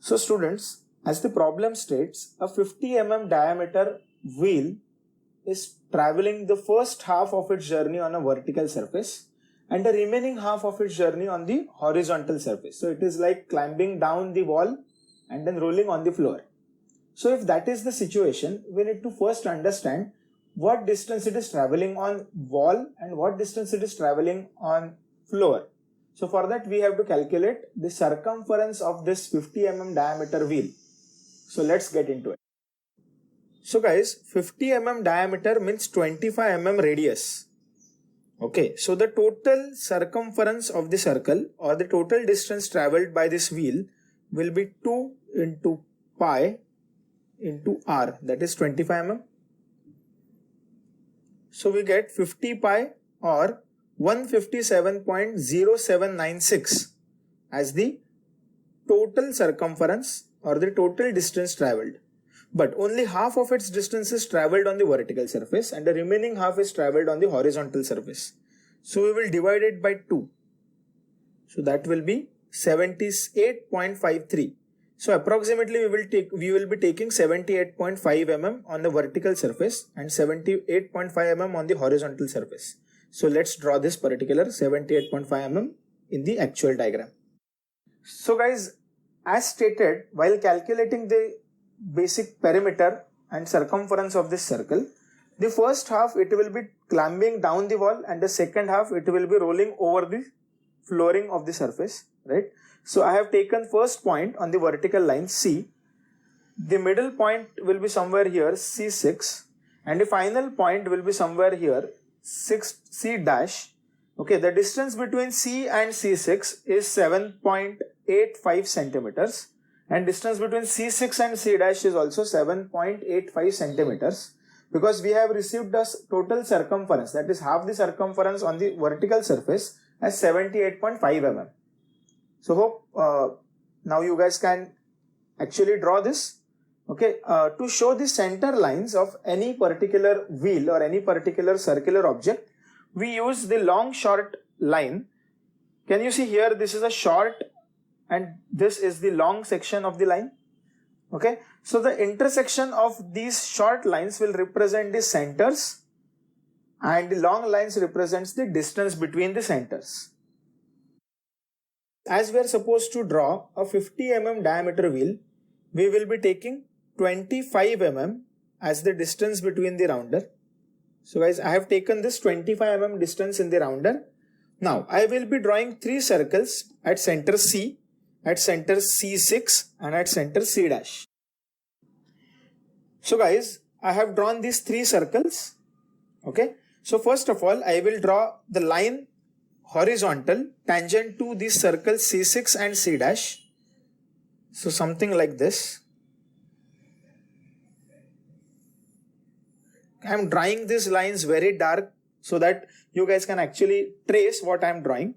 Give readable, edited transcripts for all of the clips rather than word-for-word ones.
So students, as the problem states, a 50 mm diameter wheel is traveling the first half of its journey on a vertical surface and the remaining half of its journey on the horizontal surface. So it is like climbing down the wall and then rolling on the floor. So if that is the situation, we need to first understand what distance it is traveling on wall and what distance it is traveling on floor. So for that we have to calculate the circumference of this 50 mm diameter wheel. So let's get into it. So guys, 50 mm diameter means 25 mm radius. Okay, so the total circumference of the circle or the total distance traveled by this wheel will be 2 into pi into r, that is 25 mm. So we get 50 pi or 157.0796 as the total circumference or the total distance traveled. But only half of its distance is traveled on the vertical surface and the remaining half is traveled on the horizontal surface. So we will divide it by 2. So that will be 78.53. So approximately we will be taking 78.5 mm on the vertical surface and 78.5 mm on the horizontal surface. So let's draw this particular 78.5 mm in the actual diagram. So guys, as stated, while calculating the basic perimeter and circumference of this circle, the first half it will be climbing down the wall and the second half it will be rolling over the flooring of the surface, right? So I have taken first point on the vertical line C. The middle point will be somewhere here C6 and the final point will be somewhere here C dash. Okay, the distance between C and C6 is 7.85 centimeters and distance between C6 and C dash is also 7.85 centimeters because we have received the total circumference, that is half the circumference on the vertical surface as 78.5 mm. So hope now you guys can actually draw this. Okay, to show the center lines of any particular wheel or any particular circular object, we use the long short line. Can you see here, this is a short and this is the long section of the line. Okay, so the intersection of these short lines will represent the centers and the long lines represents the distance between the centers. As we are supposed to draw a 50 mm diameter wheel, we will be taking 25 mm as the distance between the rounder. So guys, I have taken this 25 mm distance in the rounder. Now I will be drawing 3 circles at center C, at center C6 and at center C dash. So guys, I have drawn these 3 circles. Okay, so first of all I will draw the line horizontal tangent to this circle C6 and C dash. So something like this. I am drawing these lines very dark so that you guys can actually trace what I am drawing.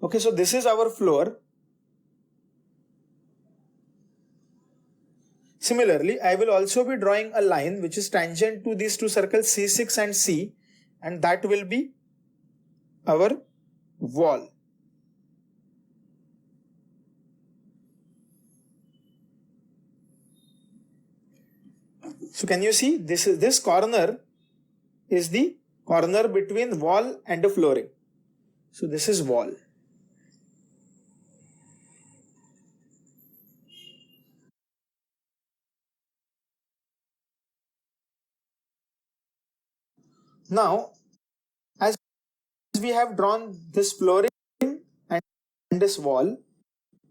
Okay, so this is our floor. Similarly, I will also be drawing a line which is tangent to these 2 circles C6 and C, and that will be our wall. So can you see this corner is the corner between wall and the flooring. So this is wall. Now, as we have drawn this flooring and this wall,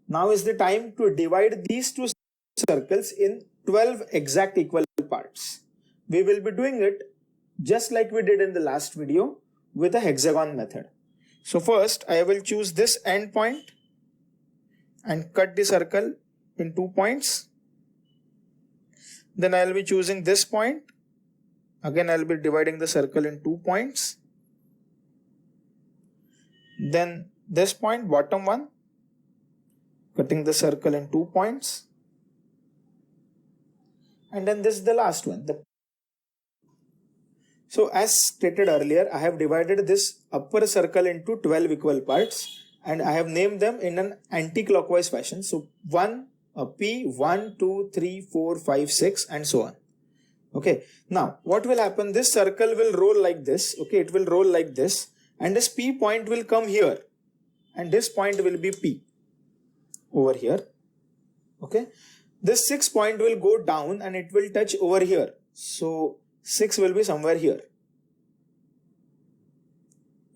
now is the time to divide these 2 circles in 12 exact equal parts. We will be doing it just like we did in the last video with a hexagon method. So first I will choose this end point and cut the circle in 2 points. Then I will be choosing this point. Again I will be dividing the circle in 2 points. Then this point, bottom one, cutting the circle in 2 points. And then this is the last one. So as stated earlier, I have divided this upper circle into 12 equal parts and I have named them in an anti-clockwise fashion. So 1 P 1, 2, 3, 4, 5, 6 and so on. Okay, now what will happen? This circle will roll like this. Okay, it will roll like this, and this P point will come here, and this point will be P over here. Okay, this 6 point will go down and it will touch over here. So 6 will be somewhere here.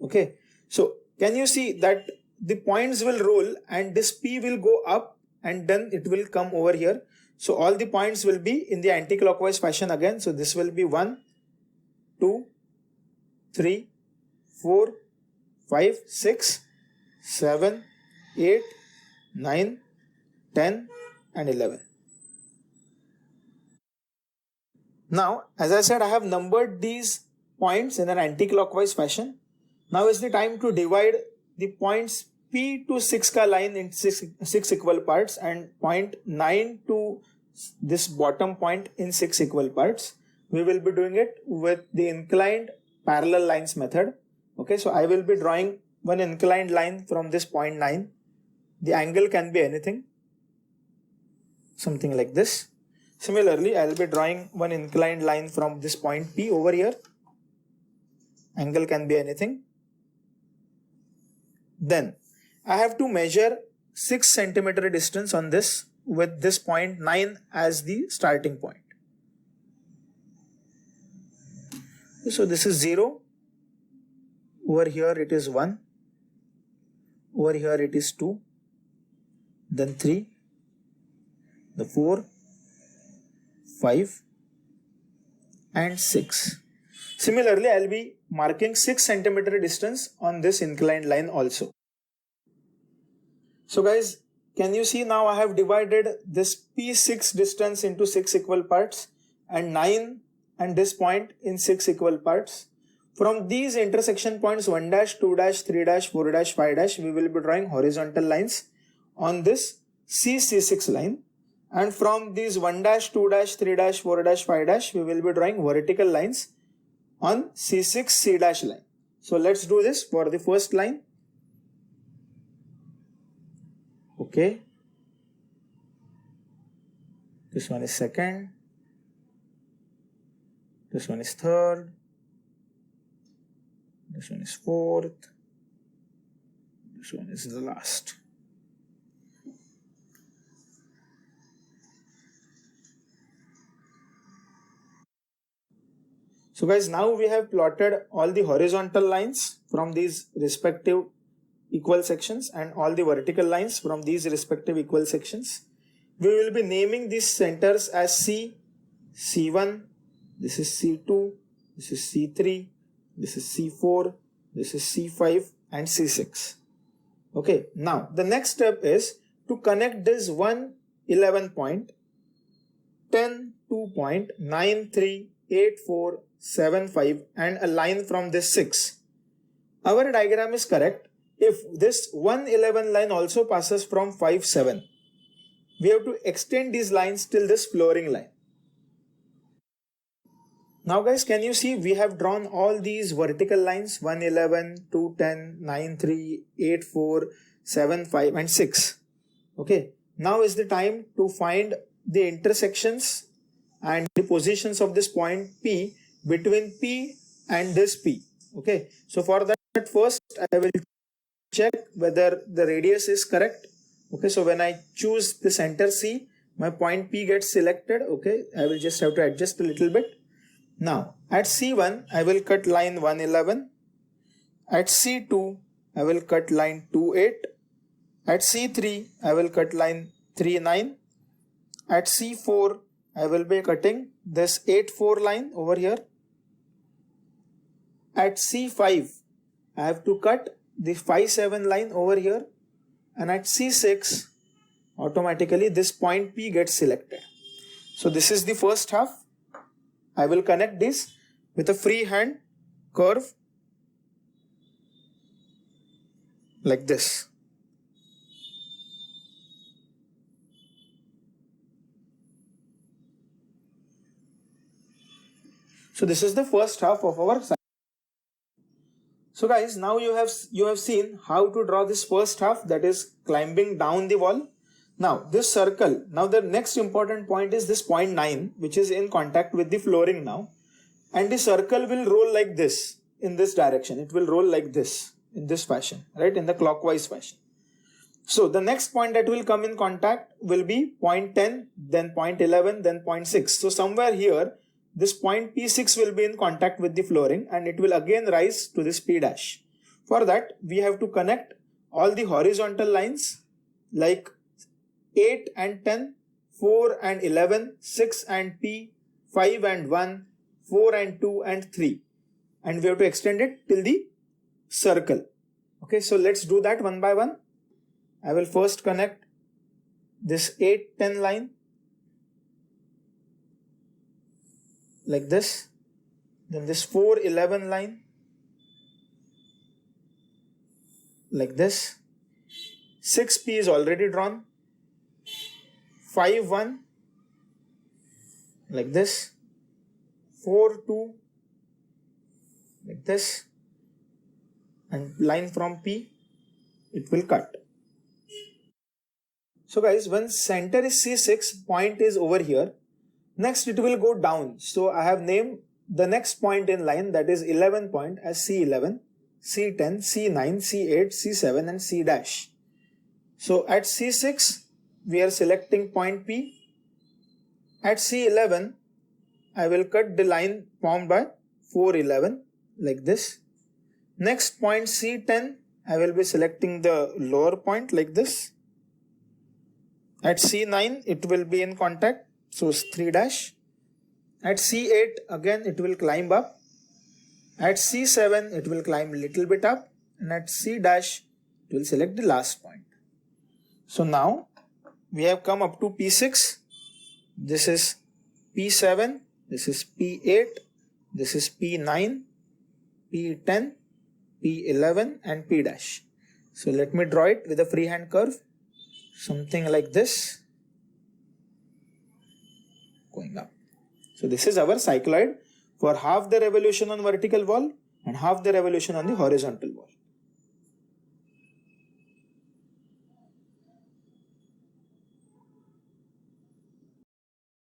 Okay, so can you see that the points will roll and this P will go up and then it will come over here. So all the points will be in the anti-clockwise fashion again. So this will be 1, 2, 3, 4, 5, 6, 7, 8, 9, 10 and 11. Now, as I said, I have numbered these points in an anti-clockwise fashion. Now is the time to divide the points P to 6 ka line in 6 equal parts and point 9 to this bottom point in 6 equal parts. We will be doing it with the inclined parallel lines method. Okay, so I will be drawing one inclined line from this point 9. The angle can be anything, something like this. Similarly, I will be drawing one inclined line from this point P over here. Angle can be anything. Then I have to measure 6 centimeter distance on this with this point 9 as the starting point. So this is 0. Over here it is 1. Over here it is 2. Then 3. The 4. 5 and 6. Similarly, I will be marking 6 centimeter distance on this inclined line also. So guys, can you see now I have divided this P6 distance into 6 equal parts and 9 and this point in 6 equal parts. From these intersection points 1 dash, 2 dash, 3 dash, 4 dash, 5 dash, we will be drawing horizontal lines on this C6 line. And from these 1 dash, 2 dash, 3 dash, 4 dash, 5 dash, we will be drawing vertical lines on C6 C dash line. So let's do this for the first line. Okay. This one is second. This one is third. This one is fourth. This one is the last. So guys, now we have plotted all the horizontal lines from these respective equal sections and all the vertical lines from these respective equal sections. We will be naming these centers as C, C1, this is C2, this is C3, this is C4, this is C5 and C6. Okay, now the next step is to connect this 1, 11 point, 10, 2 point, 9, 3, 8, 4, 7, 5 and a line from this 6. Our diagram is correct if this 1, 11 line also passes from 5, 7. We have to extend these lines till this flooring line. Now guys, can you see we have drawn all these vertical lines 1, 11, 2, 10, 9, 3, 8, 4, 7, 5 and 6. Okay, now is the time to find the intersections and the positions of this point P between P and this P. Okay, so for that first I will check whether the radius is correct. Okay, so when I choose the center C, my point P gets selected. Okay, I will just have to adjust a little bit. Now at C1 I will cut line 111. At C2 I will cut line 28. At C3 I will cut line 39. At C4 I will be cutting this 84 line over here. At C5 I have to cut the 57 line over here, and at C6 automatically this point P gets selected. So this is the first half. I will connect this with a freehand curve like this. So this is the first half of our cycle. So guys, now you have seen how to draw this first half, that is climbing down the wall. Now this circle, now the next important point is this point 9, which is in contact with the flooring now. And the circle will roll like this, in this direction. It will roll like this, in this fashion, right? In the clockwise fashion. So the next point that will come in contact will be point 10, then point 11, then point 6. So somewhere here, this point P6 will be in contact with the flooring and it will again rise to this P dash. For that, we have to connect all the horizontal lines like 8 and 10, 4 and 11, 6 and P, 5 and 1, 4 and 2 and 3. And we have to extend it till the circle. Okay, so let's do that one by one. I will first connect this 8-10 line like this, then this 4-11 line like this, 6P is already drawn, 5-1 like this, 4-2 like this, and line from P, it will cut. So guys, when center is C6, point is over here. Next it will go down. So I have named the next point in line, that is 11 point, as C11, C10, C9, C8, C7 and C dash. So at C6, we are selecting point P. At C11, I will cut the line formed by 4-11 like this. Next point C10, I will be selecting the lower point like this. At C9, it will be in contact, so 3 dash. At C8, again it will climb up. At C7, it will climb a little bit up. And at C dash, it will select the last point. So now, we have come up to P6. This is P7, this is P8, this is P9, P10, P11 and P dash. So let me draw it with a freehand curve. Something like this, going up. So this is our cycloid for half the revolution on vertical wall and half the revolution on the horizontal wall.